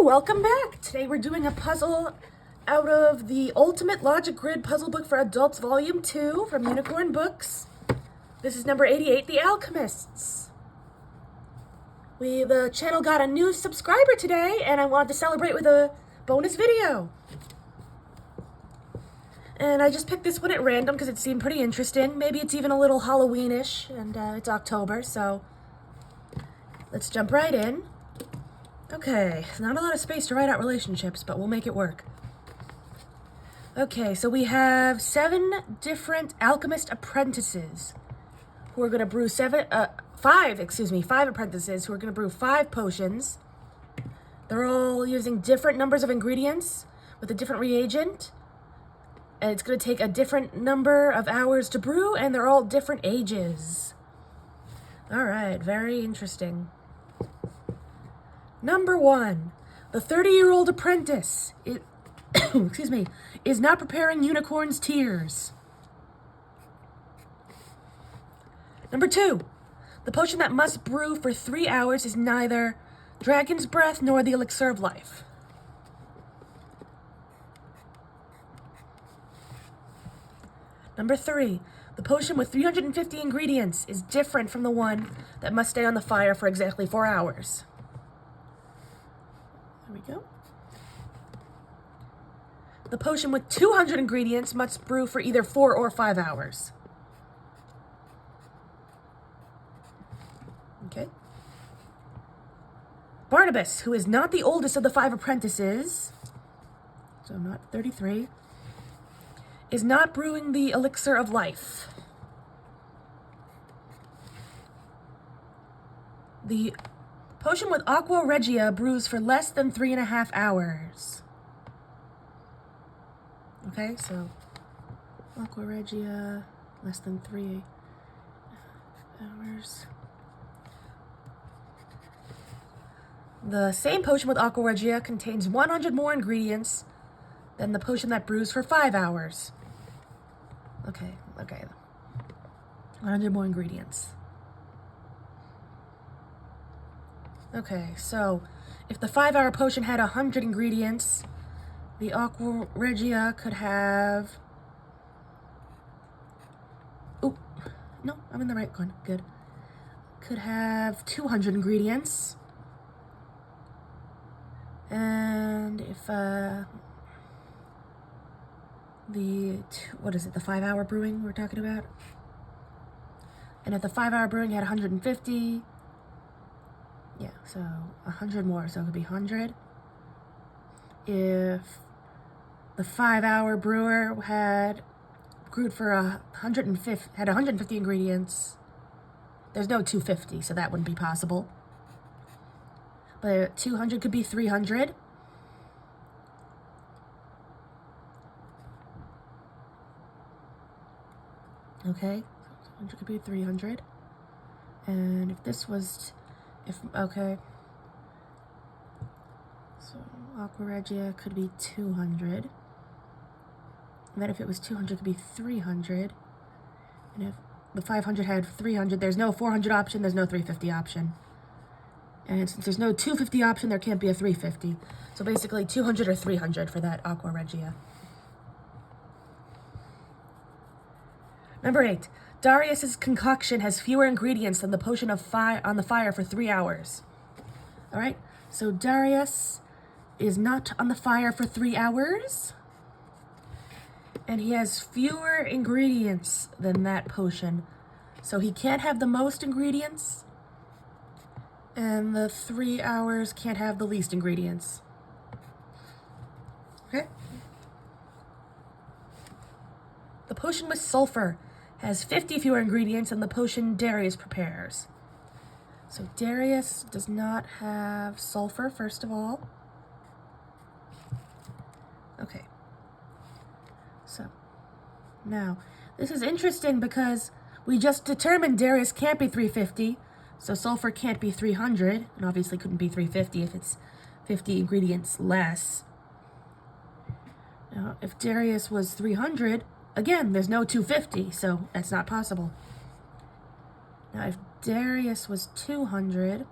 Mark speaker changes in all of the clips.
Speaker 1: welcome back. Today we're doing a puzzle out of the Ultimate Logic Grid Puzzle Book for Adults Volume 2 from Unicorn Books. This is number 88, The Alchemists. The channel got a new subscriber today, and I wanted to celebrate with a bonus video. And I just picked this one at random because it seemed pretty interesting. Maybe it's even a little Halloweenish, and it's October, so let's jump right in. Okay, not a lot of space to write out relationships, but we'll make it work. Okay, so we have 7 different alchemist apprentices who are going to brew 5 apprentices who are going to brew 5 potions. They're all using different numbers of ingredients with a different reagent. And it's going to take a different number of hours to brew, and they're all different ages. All right, very interesting. Number 1, the 30-year-old apprentice is not preparing unicorn's tears. Number 2, the potion that must brew for 3 hours is neither dragon's breath nor the elixir of life. Number 3, the potion with 350 ingredients is different from the one that must stay on the fire for exactly 4 hours. There we go. The potion with 200 ingredients must brew for either 4 or 5 hours. Okay. Barnabas, who is not the oldest of the 5 apprentices, so not 33, is not brewing the elixir of life. The potion with Aqua Regia brews for less than 3.5 hours. Okay, so Aqua Regia, less than 3 hours. The same potion with Aqua Regia contains 100 more ingredients than the potion that brews for 5 hours. Okay. 100 more ingredients. Okay, so if the 5-hour potion had 100 ingredients, the Aqua Regia could have... Oh, no, I'm in the right one. Good. Could have 200 ingredients. And if the 5-hour brewing we're talking about? And if the 5-hour brewing had 150, yeah, so 100 more, so it could be 100. If the 5-hour brewer had brewed for 150 ingredients, there's no 250, so that wouldn't be possible. But 200 could be 300. Okay, 100 could be 300. And if this was, okay. So Aqua Regia could be 200. And then if it was 200, it could be 300. And if the 500 had 300, there's no 400 option, there's no 350 option. And since there's no 250 option, there can't be a 350. So basically 200 or 300 for that Aqua Regia. Number 8, Darius's concoction has fewer ingredients than the potion of on the fire for 3 hours. All right, so Darius is not on the fire for 3 hours, and he has fewer ingredients than that potion. So he can't have the most ingredients, and the 3 hours can't have the least ingredients. Okay? The potion with sulfur has 50 fewer ingredients than the potion Darius prepares. So Darius does not have sulfur, first of all. Okay. So, now, this is interesting because we just determined Darius can't be 350, so sulfur can't be 300, and obviously couldn't be 350 if it's 50 ingredients less. Now, if Darius was 300, again, there's no 250, so that's not possible. Now, if Darius was 200...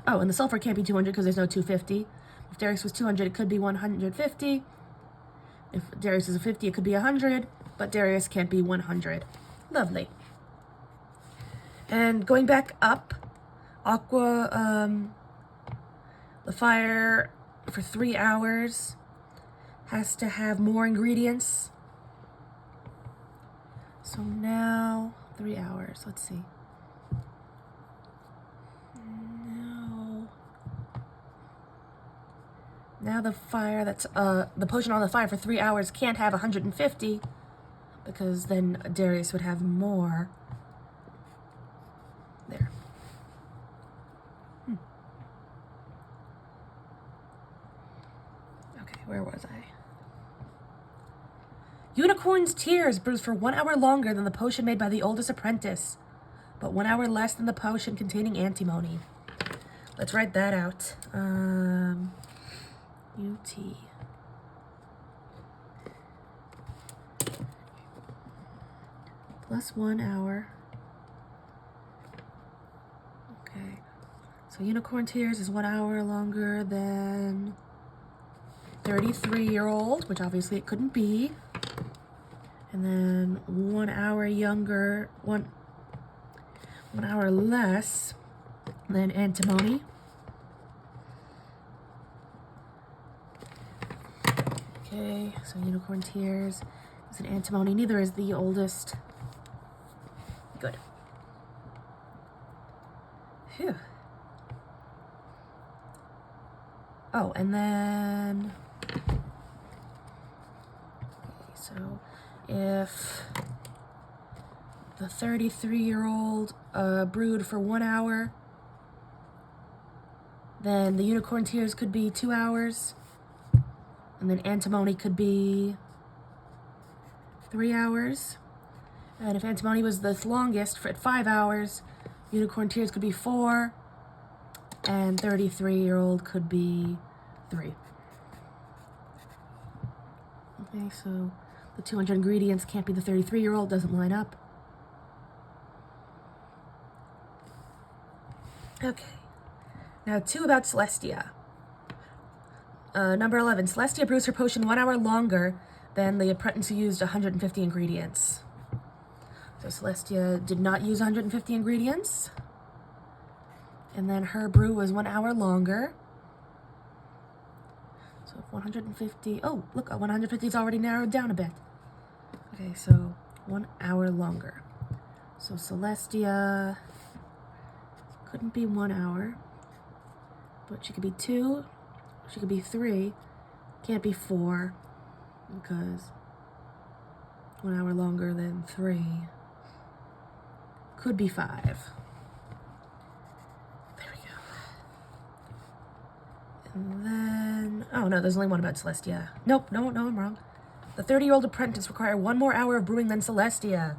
Speaker 1: Oh, and the sulfur can't be 200 because there's no 250. If Darius was 200, it could be 150. If Darius is a 50, it could be 100, but Darius can't be 100. Lovely. And going back up, Aqua, the fire for 3 hours has to have more ingredients. So now, 3 hours, let's see. Now the fire that's, the potion on the fire for 3 hours can't have 150, because then Darius would have more. There. Okay, where was I? Unicorn's Tears brews for 1 hour longer than the potion made by the oldest apprentice, but 1 hour less than the potion containing antimony. Let's write that out. UT. Plus 1 hour. Okay. So Unicorn Tears is 1 hour longer than 33-year-old, which obviously it couldn't be. And then 1 hour younger, one hour less than antimony. Okay, so Unicorn Tears is an antimony. Neither is the oldest. Good. Phew. Oh, and then... Okay, so if the 33-year-old brewed for 1 hour, then the Unicorn Tears could be 2 hours. And then antimony could be 3 hours. And if antimony was the longest, at 5 hours, Unicorn Tears could be 4. And 33-year-old could be 3. Okay, so the 200 ingredients can't be the 33-year-old, doesn't line up. Okay. Now 2 about Celestia. Number 11, Celestia brews her potion 1 hour longer than the apprentice who used 150 ingredients. So Celestia did not use 150 ingredients. And then her brew was 1 hour longer. So if 150, oh, look, 150 is already narrowed down a bit. Okay, so 1 hour longer. So Celestia couldn't be 1 hour, but she could be 2. She could be 3, can't be 4, because 1 hour longer than 3 could be 5. There we go. And then, oh no, there's only one about Celestia. Nope, no, I'm wrong. The 30-year-old apprentice required 1 more hour of brewing than Celestia.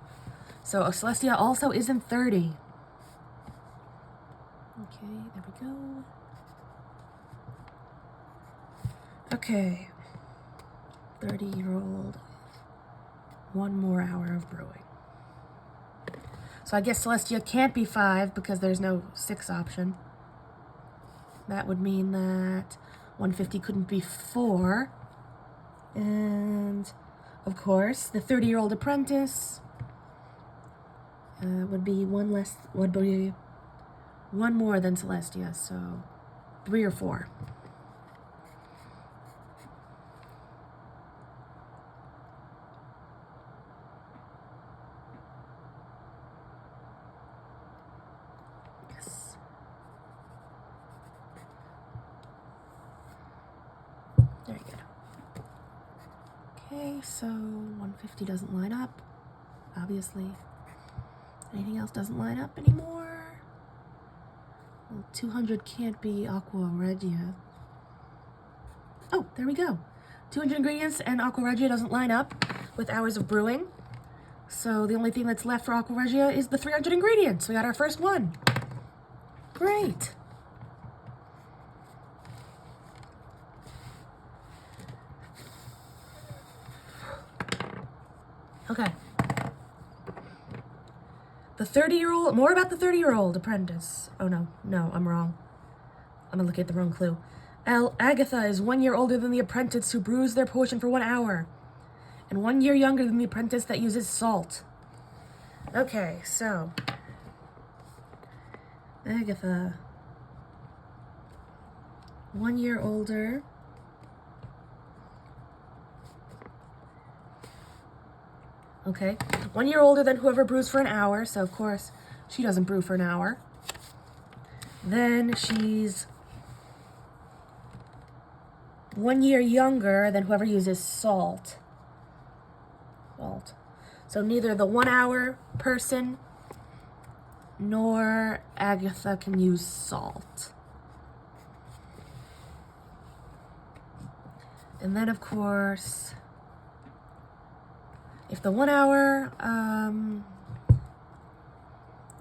Speaker 1: So Celestia also isn't 30. Okay, there we go. Okay, 30-year-old, 1 more hour of brewing. So I guess Celestia can't be 5 because there's no 6 option. That would mean that 150 couldn't be 4. And, of course, the 30-year-old apprentice would be 1 more than Celestia, so 3 or 4. Very good. Okay, so 150 doesn't line up, obviously. Anything else doesn't line up anymore? Well, 200 can't be Aqua Regia. Oh, there we go. 200 ingredients and Aqua Regia doesn't line up with hours of brewing. So the only thing that's left for Aqua Regia is the 300 ingredients. We got our first one. Great. Okay. The 30-year-old, more about the 30-year-old apprentice. Oh, no, I'm wrong. I'm gonna look at the wrong clue. Agatha is 1 year older than the apprentice who brews their potion for 1 hour, and 1 year younger than the apprentice that uses salt. Okay, so Agatha, 1 year older. Okay, 1 year older than whoever brews for an hour, so of course she doesn't brew for an hour. Then she's 1 year younger than whoever uses salt. So neither the 1 hour person nor Agatha can use salt. And then, of course, if the 1 hour,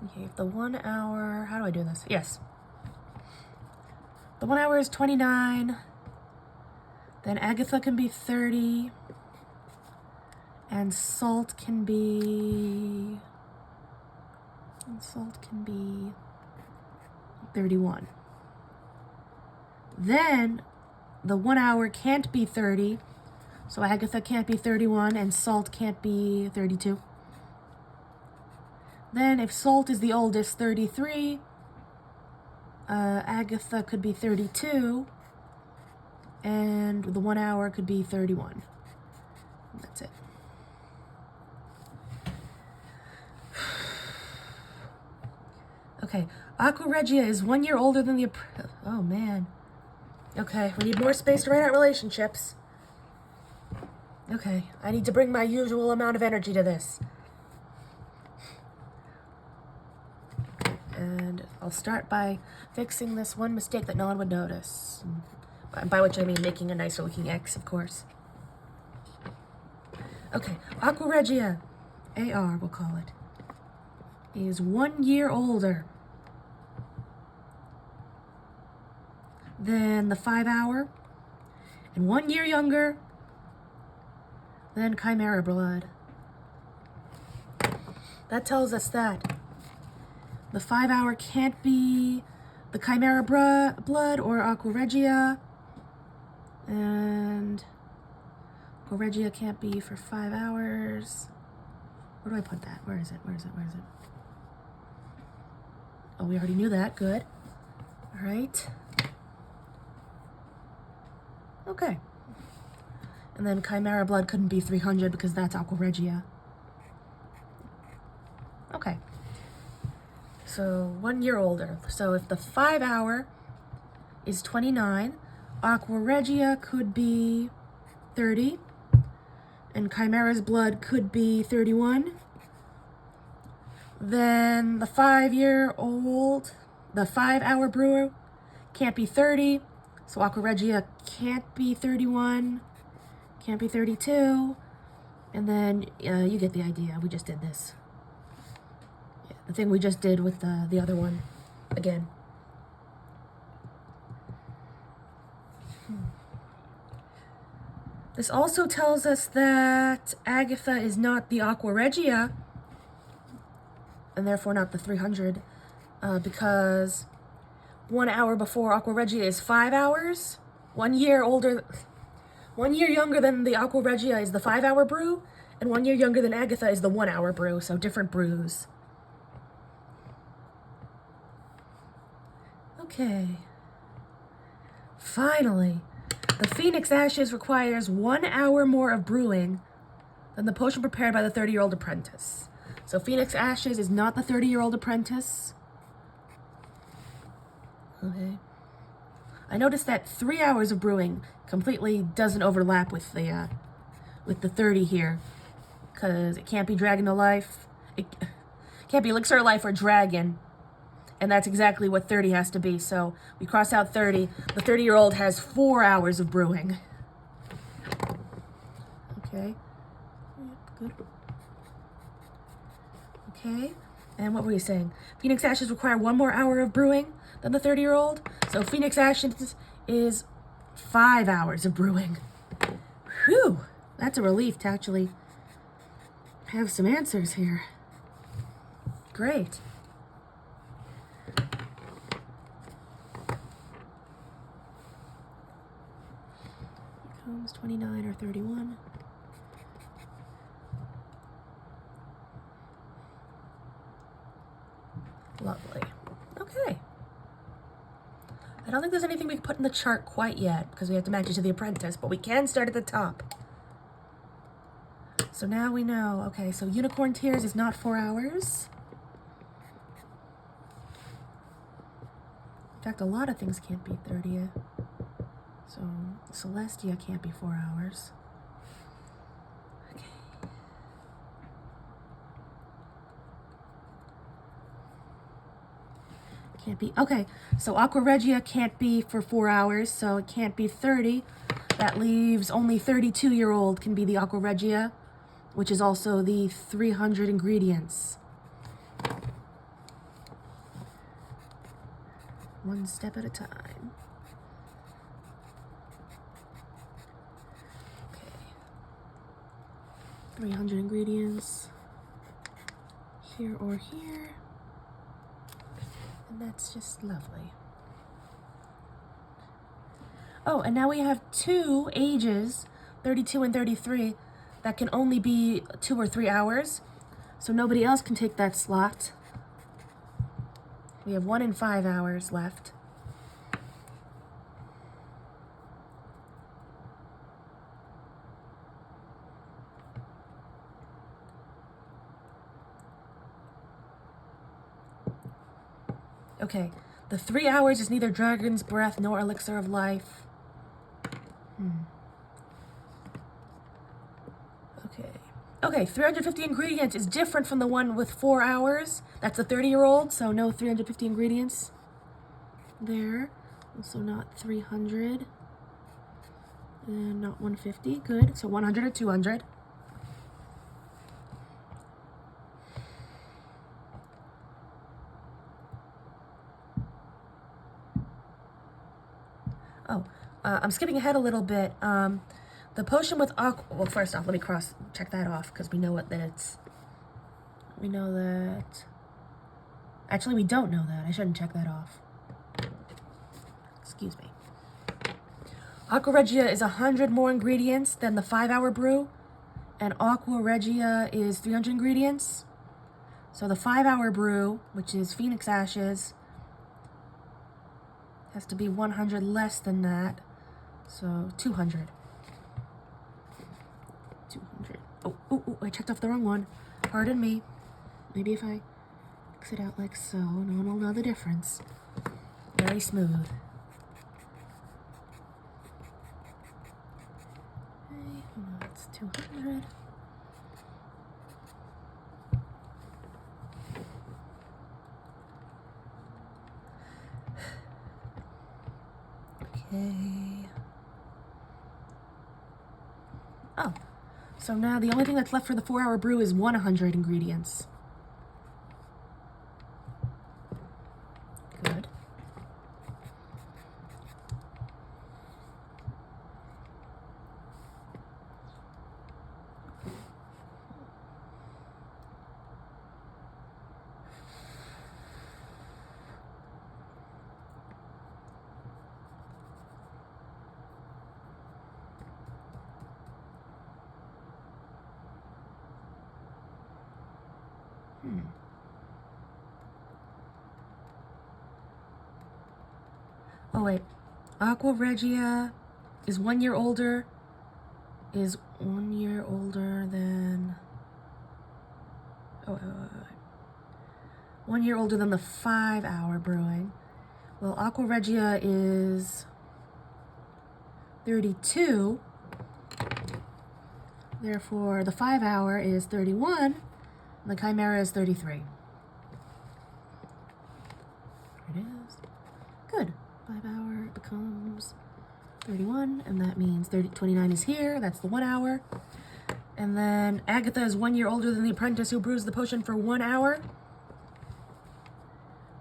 Speaker 1: okay, if the 1 hour, how do I do this? Yes. The 1 hour is 29, then Agatha can be 30, and salt can be 31. Then the 1 hour can't be 30, so Agatha can't be 31 and salt can't be 32. Then if salt is the oldest, 33, Agatha could be 32, and the 1 hour could be 31. That's it. Okay, Aqua Regia is 1 year older than the... Oh, man. Okay, we need more space to write out relationships. Okay, I need to bring my usual amount of energy to this. And I'll start by fixing this one mistake that no one would notice. By which I mean making a nicer looking X, of course. Okay, Aqua Regia, AR we'll call it, is 1 year older than the 5 hour, and 1 year younger than Chimera Blood. That tells us that the 5 hour can't be the Chimera Blood or Aqua Regia, and Aqua Regia can't be for 5 hours. Where do I put that? Where is it? Oh, we already knew that. Good. All right. Okay. And then Chimera Blood couldn't be 300 because that's Aqua Regia. Okay. So 1 year older. So if the 5 hour is 29, Aqua Regia could be 30, and Chimera's Blood could be 31. Then the 5 hour brewer can't be 30, so Aqua Regia can't be 31, can't be 32, and then you get the idea. We just did this. Yeah, the thing we just did with the other one again. This also tells us that Agatha is not the Aqua Regia, and therefore not the 300, because 1 hour before Aqua Regia is 5 hours. 1 year younger than the Aqua Regia is the 5 hour brew, and 1 year younger than Agatha is the 1 hour brew, so different brews. Okay. Finally. The Phoenix Ashes requires 1 hour more of brewing than the potion prepared by the 30-year-old apprentice. So Phoenix Ashes is not the 30-year-old apprentice. Okay. I noticed that 3 hours of brewing completely doesn't overlap with the 30 here, because it can't be Dragon to Life. It can't be Elixir of Life or Dragon. And that's exactly what 30 has to be. So we cross out 30. The 30-year-old has 4 hours of brewing. Okay. Good. Okay. And what were you saying? Phoenix Ashes require 1 more hour of brewing than the 30-year-old. So Phoenix Ashes is 5 hours of brewing. Whew. That's a relief to actually have some answers here. Great. Becomes 29 or 31. Lovely. Okay. I don't think there's anything we can put in the chart quite yet because we have to match it to the apprentice, but we can start at the top. So now we know, okay, so Unicorn Tears is not 4 hours. In fact, a lot of things can't be 30. So Celestia can't be 4 hours. Okay. Can't be, okay, so Aqua Regia can't be for 4 hours, so it can't be 30. That leaves only 32-year-old can be the Aqua Regia, which is also the 300 ingredients. One step at a time. Okay. 300 ingredients. Here or here. And that's just lovely. Oh, and now we have 2 ages, 32 and 33, that can only be 2 or 3 hours. So nobody else can take that slot. We have 1 and 5 hours left. Okay, the 3 hours is neither Dragon's Breath nor Elixir of Life. Okay, 350 ingredients is different from the one with 4 hours. That's a 30-year-old, so no 350 ingredients there. Also not 300. And not 150, good. So 100 or 200. Oh, I'm skipping ahead a little bit. The potion with aqua, well, first off, let me check that off, because we know we know that, actually we don't know that, I shouldn't check that off. Excuse me. Aqua Regia is 100 more ingredients than the 5-hour brew, and Aqua Regia is 300 ingredients. So the 5-hour brew, which is Phoenix Ashes, has to be 100 less than that, so 200. 200. Oh, I checked off the wrong one. Pardon me. Maybe if I mix it out like so, no one will know the difference. Very smooth. Okay, that's 200. Okay. Oh. So now the only thing that's left for the 4-hour brew is 100 ingredients. Good. Oh wait, Aqua Regia is 1 year older. Is 1 year older than. Oh, 1 year older than the 5-hour brewing. Well, Aqua Regia is 32. Therefore, the 5-hour is 31, and the Chimera is 33. There it is. Good. 5-hour becomes 31, and that means 29 is here. That's the 1 hour. And then Agatha is 1 year older than the apprentice who brews the potion for 1 hour.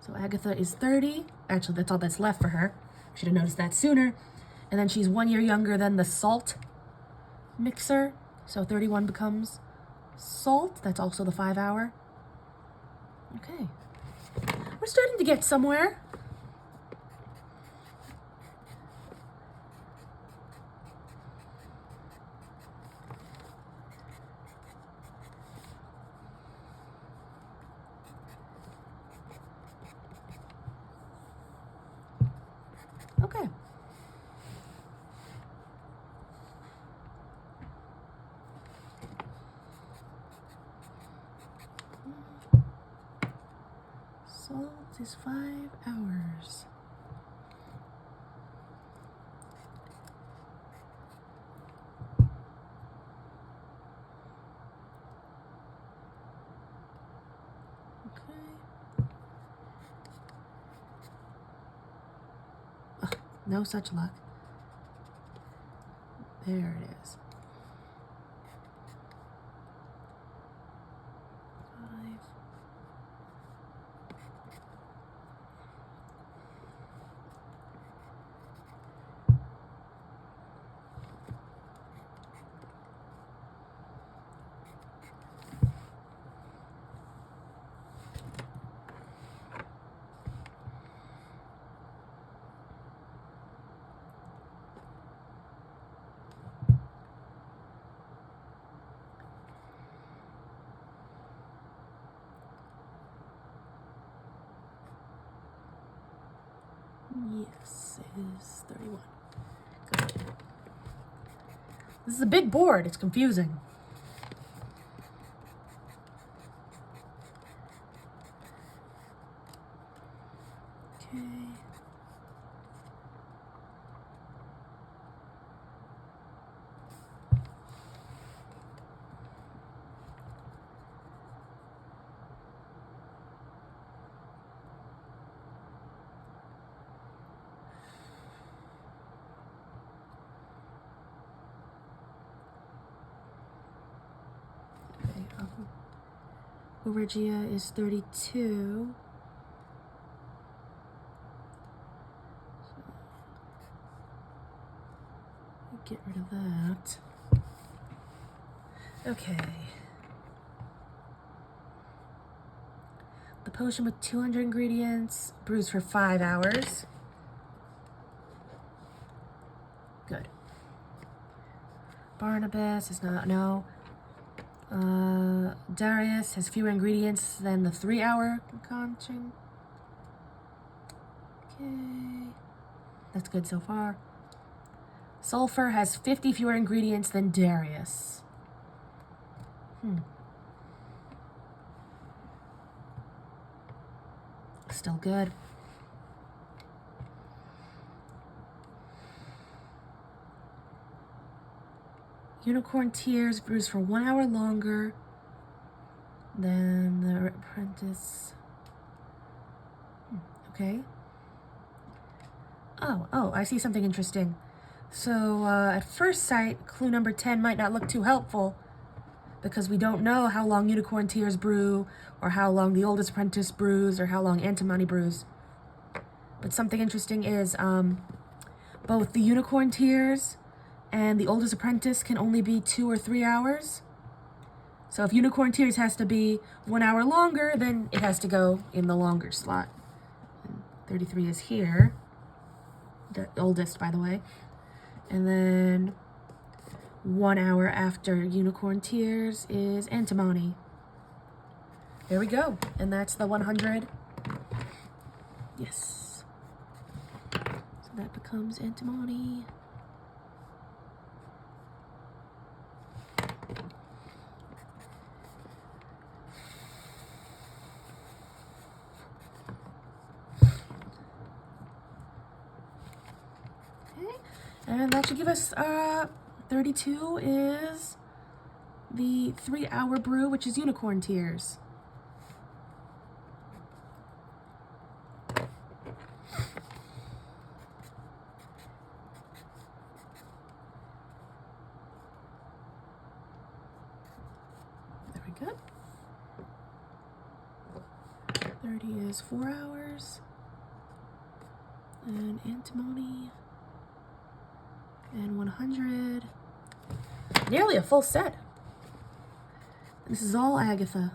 Speaker 1: So Agatha is 30. Actually, that's all that's left for her. Should have noticed that sooner. And then she's 1 year younger than the salt mixer. So 31 becomes salt. That's also the 5-hour. Okay. We're starting to get somewhere. is 5 hours. No such luck. There it is. 5. Yes, it is 31. Good. This is a big board. It's confusing. Okay. Regia is 32. So get rid of that. Okay. The potion with 200 ingredients brews for 5 hours. Good. Barnabas is not, no. Darius has fewer ingredients than the 3-hour concoction. Okay. That's good so far. Sulfur has 50 fewer ingredients than Darius. Still good. Unicorn Tears brews for 1 hour longer than the apprentice. Okay. Oh, I see something interesting. So, at first sight, clue number 10 might not look too helpful because we don't know how long Unicorn Tears brew, or how long the Oldest Apprentice brews, or how long Antimony brews. But something interesting is, both the Unicorn Tears and the Oldest Apprentice can only be 2 or 3 hours. So if Unicorn Tears has to be 1 hour longer, then it has to go in the longer slot. And 33 is here. The oldest, by the way. And then 1 hour after Unicorn Tears is Antimony. There we go. And that's the 100. Yes. So that becomes Antimony. And that should give us 32 is the 3-hour brew, which is Unicorn Tears. There we go. 30 is 4 hours. And Antimony. And 100. Nearly a full set. This is all Agatha.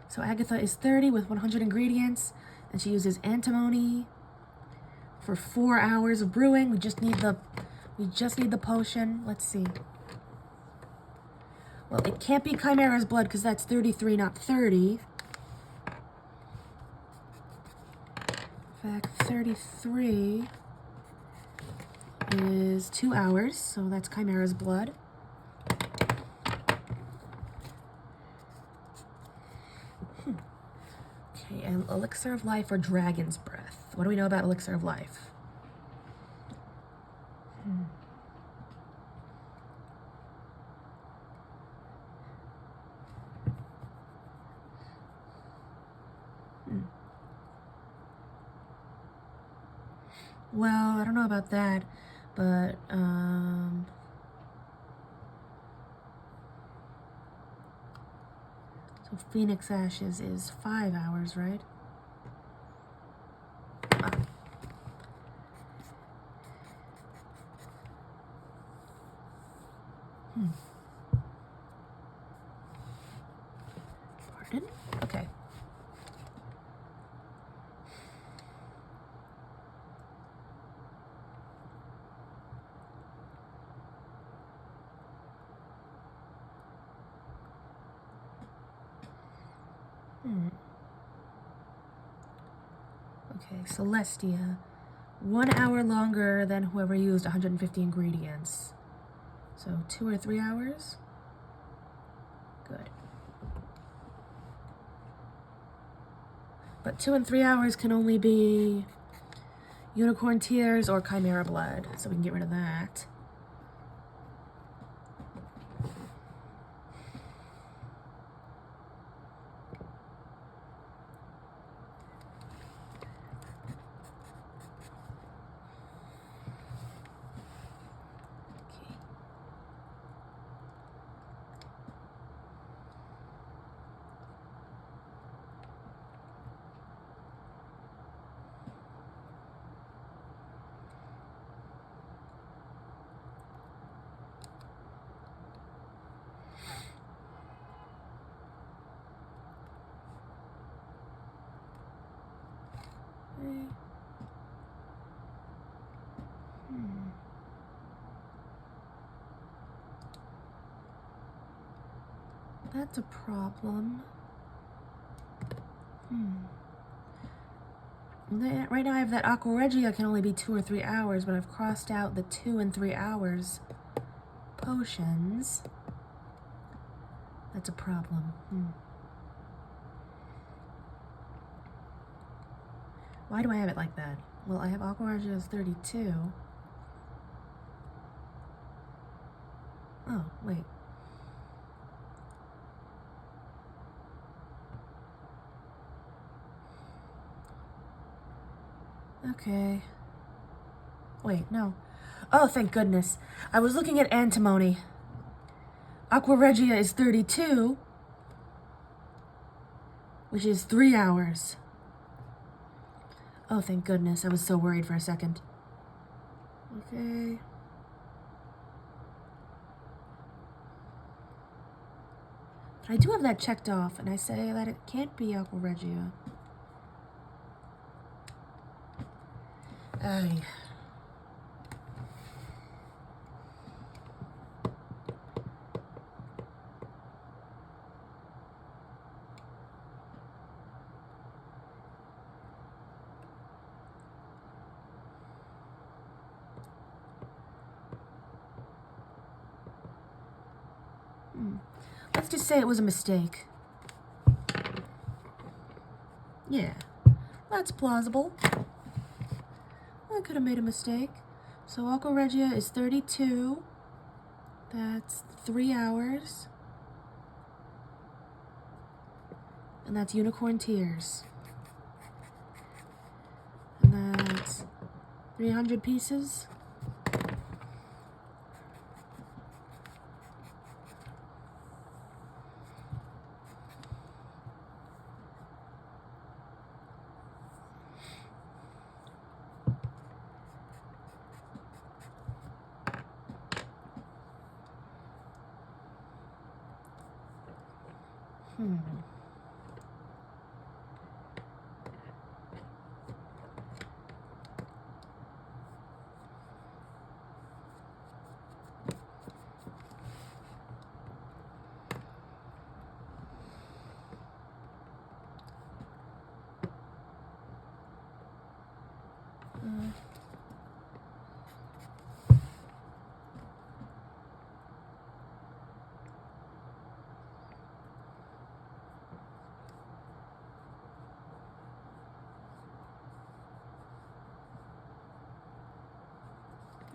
Speaker 1: So Agatha is 30 with 100 ingredients, and she uses Antimony for 4 hours of brewing. We just need the potion. Let's see. Well, it can't be Chimera's blood because that's 33, not 30. 33 is 2 hours, so that's Chimera's blood. Okay, and elixir of life or dragon's breath. What do we know about elixir of life? Well, I don't know about that, but so Phoenix Ashes is 5 hours, right? Ah. Pardon? Okay. Okay, Celestia. 1 hour longer than whoever used 150 ingredients. So 2 or 3 hours? Good. But 2 and 3 hours can only be unicorn tears or chimera blood, so we can get rid of that. That's a problem. Right now I have that Aqua Regia can only be 2 or 3 hours, but I've crossed out the 2 and 3 hours potions. That's a problem. Why do I have it like that? Well, I have Aqua Regia as 32. Oh, wait. Okay. Wait, no. Oh, thank goodness. I was looking at antimony. Aqua Regia is 32, which is 3 hours. Oh, thank goodness. I was so worried for a second. Okay. I do have that checked off, and I say that it can't be Aqua Regia. Ay. Let's just say it was a mistake. Yeah, that's plausible. I could have made a mistake. So Aqua Regia is 32. That's 3 hours. And that's Unicorn Tears. And that's 300 pieces.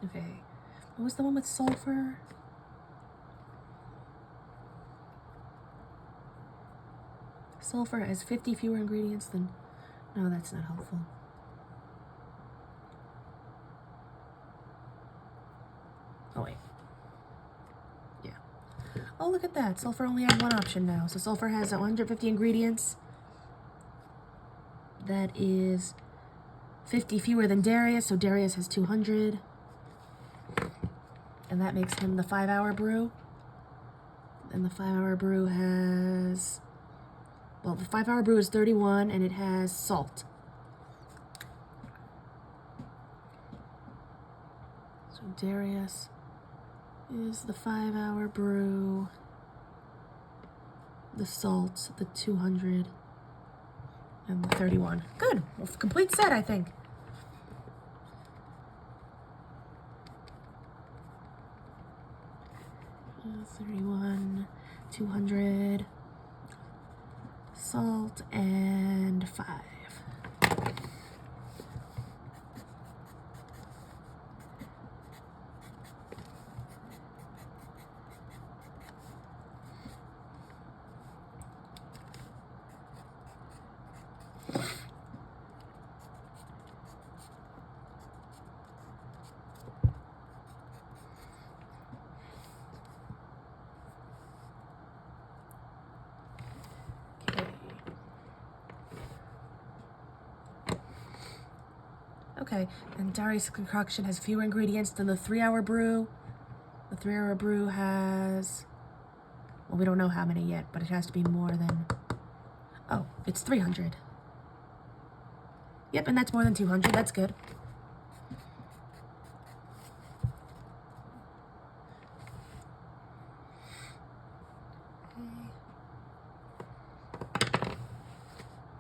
Speaker 1: Okay. What was the one with sulfur? Sulfur has 50 fewer ingredients than... No, that's not helpful. Oh, wait. Yeah. Oh, look at that. Sulfur only has one option now. So sulfur has 150 ingredients. That is 50 fewer than Darius, so Darius has 200. And that makes him the 5-hour brew. And the 5-hour brew has... Well, the 5-hour brew is 31, and it has salt. So Darius is the 5-hour brew, the salt, the 200, and the 31. Good. Well, complete set, I think. Uh, 31, 200, salt, and 5. Okay, and Darius' concoction has fewer ingredients than the 3-hour brew. The 3-hour brew has... Well, we don't know how many yet, but it has to be more than... Oh, it's 300. Yep, and that's more than 200. That's good.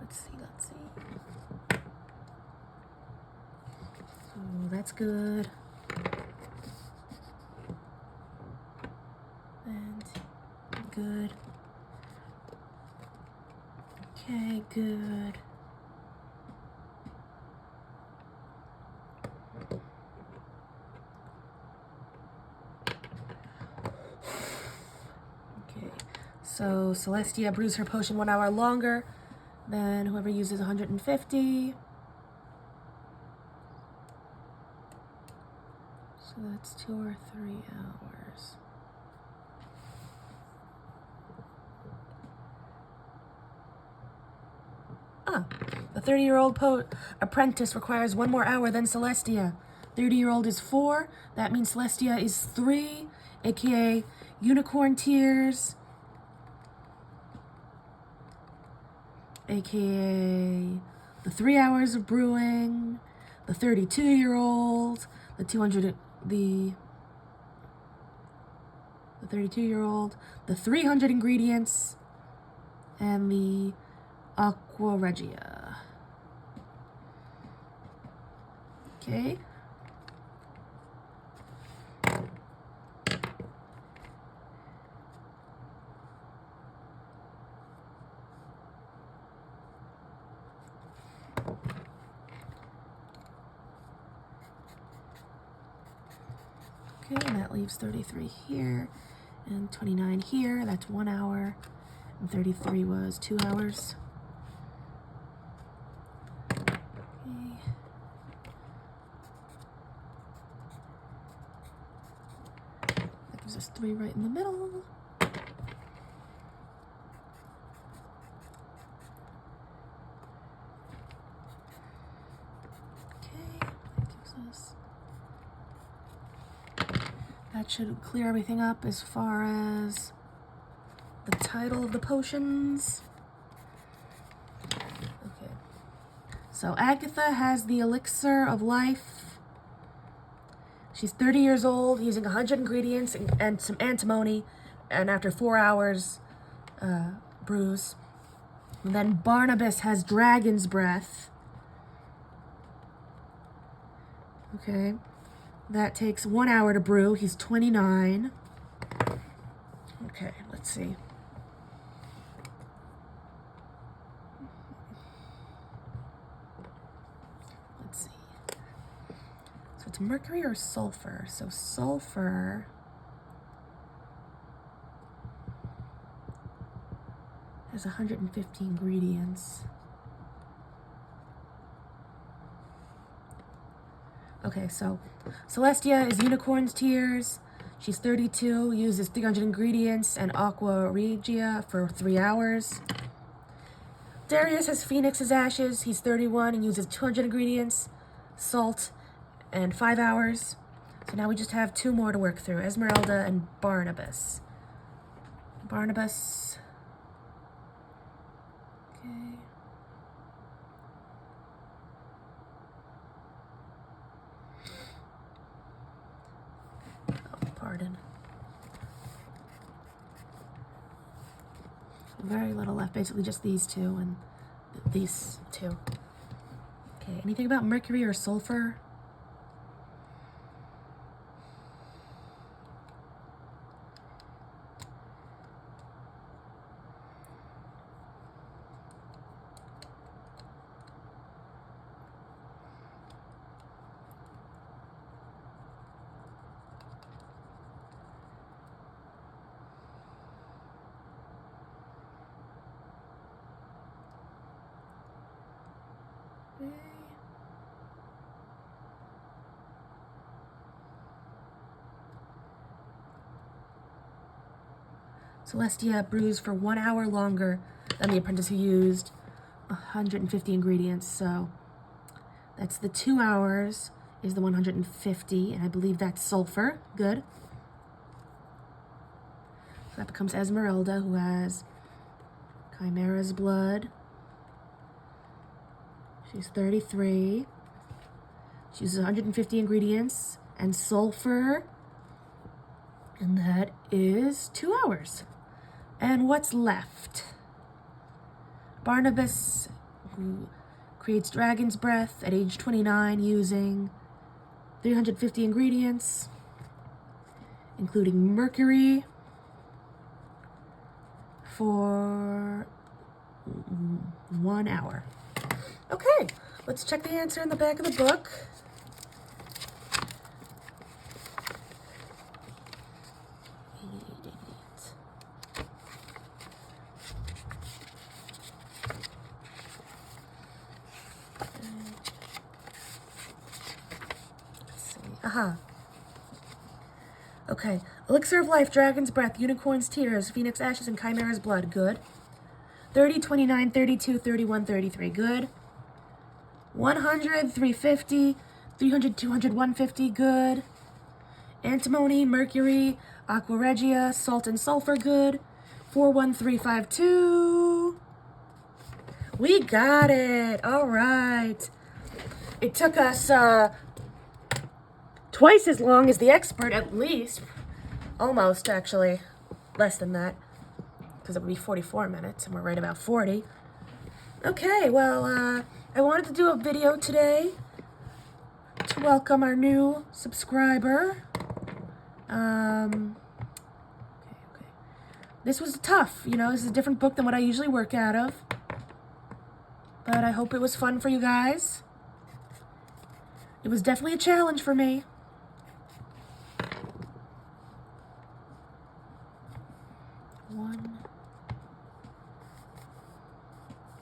Speaker 1: Let's see. So that's good. And good. Okay, good. Okay, so Celestia brews her potion 1 hour longer than whoever uses 150. So that's 2 or 3 hours. Ah, the 30-year-old apprentice requires 1 more hour than Celestia. 30-year-old is 4. That means Celestia is 3, aka Unicorn Tears, aka the 3 hours of brewing, the 32-year-old, the 32-year-old, the 300 ingredients, and the Aqua Regia. Okay. Okay, and that leaves 33 here, and 29 here. That's 1 hour, and 33 was 2 hours. Okay. That gives us 3 right in the middle. That should clear everything up as far as the title of the potions. Okay. So Agatha has the Elixir of Life. She's 30 years old, using 100 ingredients and some antimony, and after 4 hours, brews. And then Barnabas has Dragon's Breath. Okay. That takes 1 hour to brew. He's 29. Okay, let's see. So it's mercury or sulfur. So sulfur has 150 ingredients. Okay, so Celestia is unicorn's tears. She's 32, uses 300 ingredients and aqua regia for 3 hours. Darius has phoenix's ashes. He's 31 and uses 200 ingredients, salt, and 5 hours. So now we just have 2 more to work through, Esmeralda and Barnabas. Barnabas. Okay. Oh, pardon. Very little left, basically just these 2 and these 2. Okay, anything about mercury or sulfur? Celestia brews for 1 hour longer than the apprentice who used 150 ingredients. So that's the 2 hours is the 150, and I believe that's sulfur. Good. So that becomes Esmeralda, who has Chimera's blood. She's 33. She uses 150 ingredients and sulfur, and that is 2 hours. And what's left? Barnabas, who creates dragon's breath at age 29 using 350 ingredients, including mercury, for 1 hour. Okay, let's check the answer in the back of the book. Aha. Okay. Elixir of life, dragon's breath, unicorn's tears, phoenix ashes, and chimera's blood. Good. 30, 29, 32, 31, 33. Good. 100, 350, 300, 200, 150. Good. Antimony, mercury, aqua regia, salt and sulfur. Good. 41352. We got it. All right. It took us twice as long as the expert, at least. Almost, actually. Less than that. Because it would be 44 minutes, and we're right about 40. Okay, well, I wanted to do a video today to welcome our new subscriber. Okay. This was tough, you know, this is a different book than what I usually work out of. But I hope it was fun for you guys. It was definitely a challenge for me.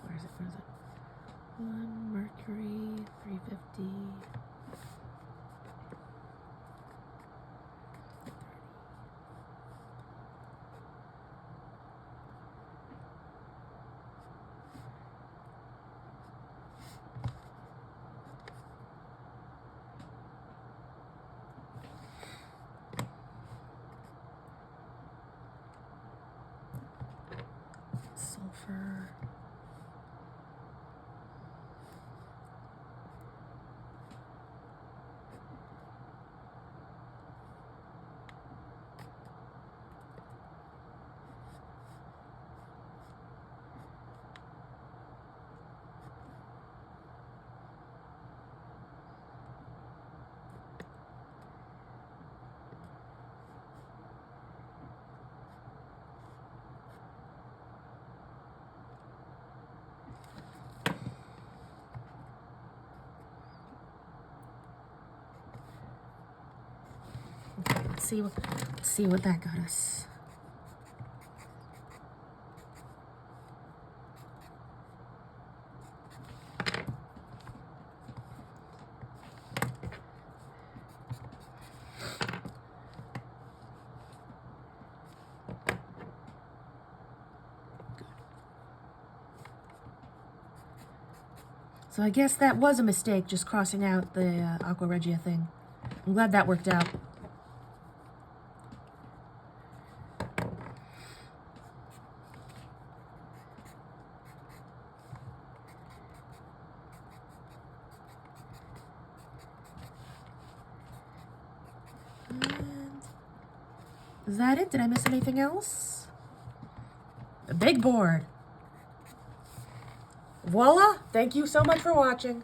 Speaker 1: Where is it? 1 mercury, 350. Sulfur. let's see what that got us. So I guess that was a mistake, just crossing out the Aqua Regia thing. I'm glad that worked out. And is that it? Did I miss anything else? A big board. Voila! Thank you so much for watching.